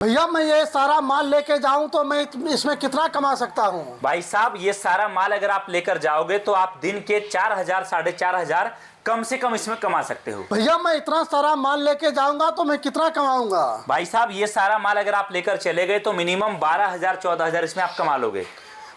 भैया मैं ये सारा माल लेके जाऊं तो मैं इसमें कितना कमा सकता हूं? भाई साहब, ये सारा माल अगर आप लेकर जाओगे तो आप दिन के 4,000 4,500 कम से कम इसमें कमा सकते हो। भैया मैं इतना सारा माल लेके जाऊंगा तो मैं कितना कमाऊंगा? भाई साहब, ये सारा माल अगर आप लेकर चले गए तो मिनिमम 12,000 14,000 इसमें आप कमा लोगे।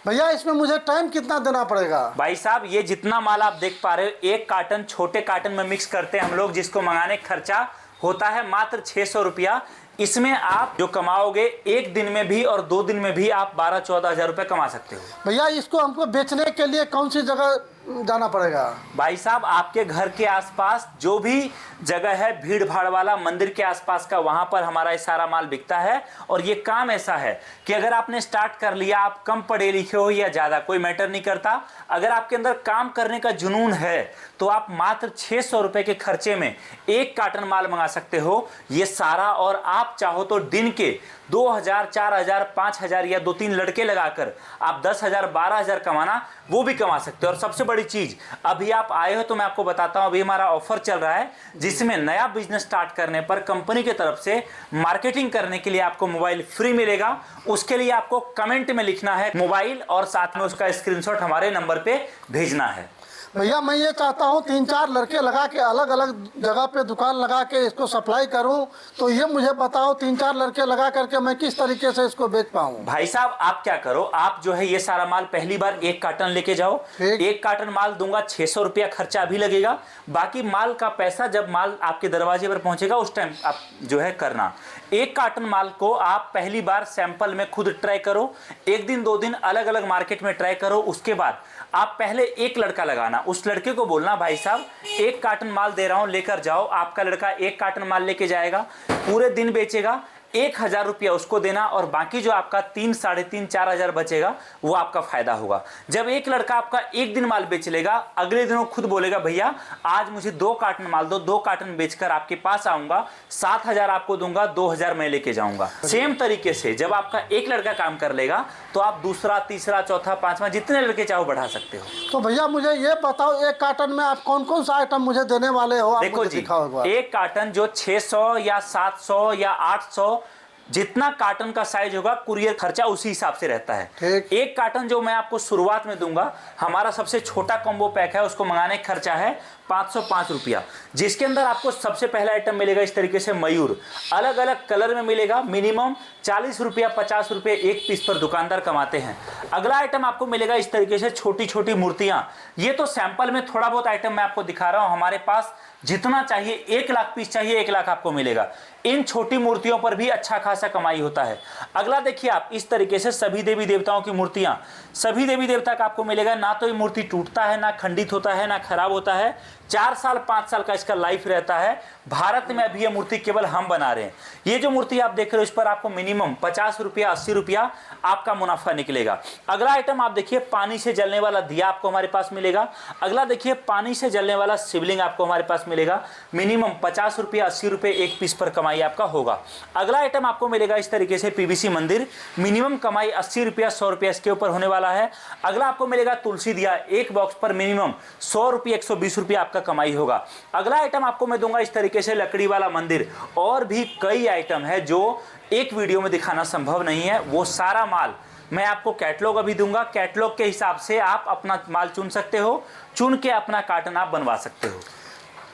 भैया इसमें मुझे टाइम कितना देना पड़ेगा? भाई साहब, ये जितना माल आप देख पा रहे हो, एक कार्टन छोटे कार्टन में मिक्स करते हैं हम लोग, जिसको मंगाने का खर्चा होता है मात्र 600 रुपया। इसमें आप जो कमाओगे एक दिन में भी और 2 दिन में भी आप 12-14 हज़ार रुपये कमा सकते हो। भैया इसको हमको बेचने के लिए कौन सी जगह जाना पड़ेगा? भाई साहब, आपके घर के आसपास जो भी जगह है भीड़ भाड़ वाला, मंदिर के आसपास का, वहां पर हमारा ये सारा माल बिकता है। और ये काम ऐसा है कि अगर आपने स्टार्ट कर लिया, आप कम पढ़े लिखे हो या ज्यादा, कोई मैटर नहीं करता, अगर आपके अंदर काम करने का जुनून है तो आप मात्र 600 रुपए के खर्चे में एक कार्टन माल मंगा सकते हो ये सारा। और आप चाहो तो दिन के 2,000 4,000 5,000 या 2-3 लड़के लगाकर आप 10,000 12,000 कमाना वो भी कमा सकते हो। और सबसे बड़ी चीज, अभी आप आए हो तो मैं आपको बताता हूं, अभी हमारा ऑफर चल रहा है जिसमें नया बिजनेस स्टार्ट करने पर कंपनी की तरफ से मार्केटिंग करने के लिए आपको मोबाइल फ्री मिलेगा। उसके लिए आपको कमेंट में लिखना है मोबाइल और साथ में उसका स्क्रीनशॉट हमारे नंबर पे भेजना है। भैया मैं ये चाहता हूँ 3-4 लड़के लगा के अलग अलग जगह पे दुकान लगा के इसको सप्लाई करूँ, तो ये मुझे बताओ 3-4 लड़के लगा करके मैं किस तरीके से इसको बेच पाऊँ? भाई साहब, आप क्या करो, आप जो है ये सारा माल पहली बार एक कार्टन लेके जाओ। एक कार्टन माल दूंगा, 600 रुपया खर्चा अभी लगेगा। बाकी माल का पैसा जब माल आपके दरवाजे पर पहुंचेगा उस टाइम आप जो है करना। एक कार्टन माल को आप पहली बार सैंपल में खुद ट्राई करो, 1 दिन 2 दिन अलग अलग मार्केट में ट्राई करो। उसके बाद आप पहले एक लड़का लगाना, उस लड़के को बोलना भाई साहब एक कार्टन माल दे रहा हूं लेकर जाओ। आपका लड़का एक कार्टन माल लेके जाएगा, पूरे दिन बेचेगा, 1,000 रुपया उसको देना और बाकी जो आपका 3 साढ़े 3 4 हज़ार बचेगा वो आपका फायदा होगा। जब एक लड़का आपका एक दिन माल बेच लेगा, अगले दिन वो खुद बोलेगा भैया आज मुझे 2 कार्टन माल दो, 2 कार्टन बेचकर आपके पास आऊंगा, 7,000 आपको दूंगा, 2,000 मैं लेके जाऊंगा। सेम तरीके से जब आपका एक लड़का काम कर लेगा तो आप दूसरा तीसरा चौथा पांचवा जितने लड़के चाहो बढ़ा सकते हो। तो भैया मुझे ये बताओ एक कार्टन में आप कौन कौन सा आइटम मुझे देने वाले हो? देखो जी, एक कार्टन जो 600 या 700 या 800 जितना कार्टन का साइज होगा, कुरियर खर्चा उसी हिसाब से रहता है। एक कार्टन जो मैं आपको शुरुआत में दूंगा, हमारा सबसे छोटा कॉम्बो पैक है, उसको मंगाने का खर्चा है 505 रुपया, जिसके अंदर आपको सबसे पहला आइटम मिलेगा इस तरीके से मयूर, अलग अलग कलर में मिलेगा। मिनिमम 40 रुपया 50 रुपये एक पीस पर दुकानदार कमाते हैं। अगला आइटम आपको मिलेगा इस तरीके से छोटी छोटी मूर्तियां। ये तो सैंपल में थोड़ा बहुत आइटम मैं आपको दिखा रहा हूं, हमारे पास जितना चाहिए 1 लाख पीस चाहिए 1 लाख आपको मिलेगा। इन छोटी मूर्तियों पर भी अच्छा खासा कमाई होता है। अगला देखिए आप, इस तरीके से सभी देवी देवताओं की मूर्तियां, सभी देवी देवता का आपको मिलेगा। ना तो ये मूर्ति टूटता है, ना खंडित होता है, ना खराब होता है। 4 साल 5 साल का इसका लाइफ रहता है। भारत में अभी ये मूर्ति केवल हम बना रहे हैं। ये जो मूर्ति आप देख रहे हो इस पर आपको मिनिमम 50 रुपया 80 रुपया आपका मुनाफा निकलेगा। अगला आइटम आप देखिए, पानी से जलने वाला दिया आपको हमारे पास मिलेगा। अगला देखिए, पानी से जलने वाला शिवलिंग आपको हमारे पास मिलेगा। मिनिमम 50 रुपया 80 रुपये एक पीस पर कमाई आपका होगा। अगला आइटम आपको मिलेगा इस तरीके से पीवीसी मंदिर, मिनिमम कमाई 80 रुपया 100 रुपया इसके ऊपर होने वाला है। अगला आपको मिलेगा तुलसी दिया, एक बॉक्स पर मिनिमम 100 रुपये 120 रुपया आपका कमाई होगा। अगला आइटम आपको मैं दूंगा इस तरीके से लकड़ी वाला मंदिर। और भी कई आइटम है जो एक वीडियो में दिखाना संभव नहीं है। वो सारा माल मैं आपको कैटलॉग अभी दूंगा, कैटलॉग के हिसाब से आप अपना माल चुन सकते हो, चुन के अपना कार्टन आप बनवा सकते हो।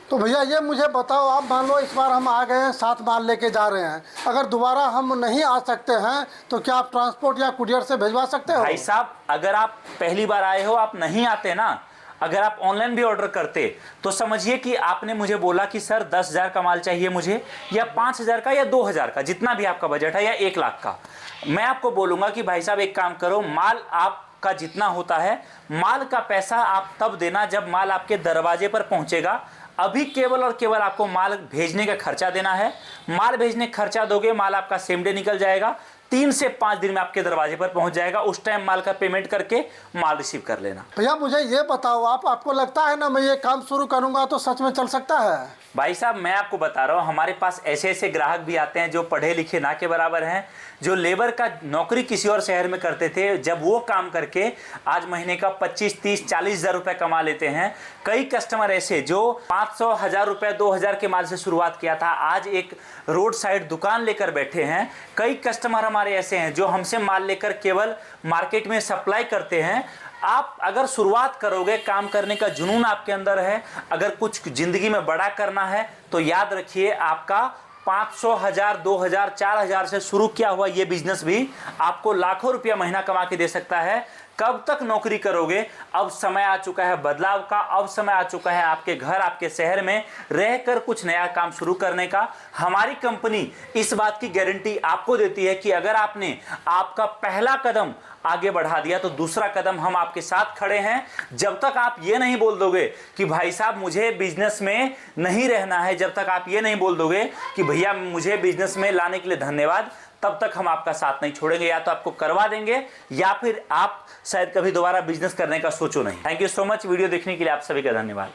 तो भैया ये मुझे बताओ, आप मान लो इस बार हम आ गए हैं, 7 माल लेके जा रहे हैं, अगर दोबारा हम नहीं आ सकते हैं तो क्या आप ट्रांसपोर्ट या कुरियर से भिजवा सकते हो? भाई साहब, अगर आप पहली बार आए हो, आप नहीं आते ना, अगर आप ऑनलाइन भी ऑर्डर करते तो समझिए कि आपने मुझे बोला कि सर 10,000 का माल चाहिए मुझे, या 5,000 का या 2,000 का, जितना भी आपका बजट है, या 1 लाख का, मैं आपको बोलूंगा कि भाई साहब एक काम करो, माल आपका जितना होता है, माल का पैसा आप तब देना जब माल आपके दरवाजे पर पहुंचेगा। अभी केवल और केवल आपको माल भेजने का खर्चा देना है। माल भेजने का खर्चा दोगे, माल आपका सेम डे निकल जाएगा। 3 से 5 दिन में आपके दरवाजे पर पहुंच जाएगा। उस टाइम माल का पेमेंट करके माल रिसीव कर लेना। भैया मुझे ये बताओ, आपको लगता है ना मैं ये काम शुरू करूंगा तो सच में चल सकता है? भाई साहब मैं आपको बता रहा हूँ, हमारे पास ऐसे ऐसे ग्राहक भी आते हैं जो पढ़े लिखे ना के बराबर हैं, जो लेबर का नौकरी किसी और शहर में करते थे, जब वो काम करके आज महीने का 25, 30, 40 हज़ार रुपये कमा लेते हैं। कई कस्टमर ऐसे जो 500, 1000 रुपये, 2000 के माल से शुरुआत किया था, आज एक रोड साइड दुकान लेकर बैठे हैं। कई कस्टमर हमारे ऐसे हैं जो हमसे माल लेकर केवल मार्केट में सप्लाई करते हैं। आप अगर शुरुआत करोगे, काम करने का जुनून आपके अंदर है, अगर कुछ जिंदगी में बड़ा करना है तो याद रखिए आपका 500, 1000, 2000, 4000 से शुरू किया हुआ ये बिजनेस भी आपको लाखों रुपया महीना कमा के दे सकता है। कब तक नौकरी करोगे? अब समय आ चुका है बदलाव का। अब समय आ चुका है आपके घर, आपके शहर में रहकर कुछ नया काम शुरू करने का। हमारी कंपनी इस बात की गारंटी आपको देती है कि अगर आपने आपका पहला कदम आगे बढ़ा दिया तो दूसरा कदम हम आपके साथ खड़े हैं। जब तक आप ये नहीं बोल दोगे कि भाई साहब मुझे बिजनेस में नहीं रहना है, जब तक आप ये नहीं बोल दोगे कि भैया मुझे बिजनेस में लाने के लिए धन्यवाद, तब तक हम आपका साथ नहीं छोड़ेंगे। या तो आपको करवा देंगे या फिर आप शायद कभी दोबारा बिजनेस करने का सोचो नहीं। Thank you so much. Video देखने के लिए आप सभी का धन्यवाद।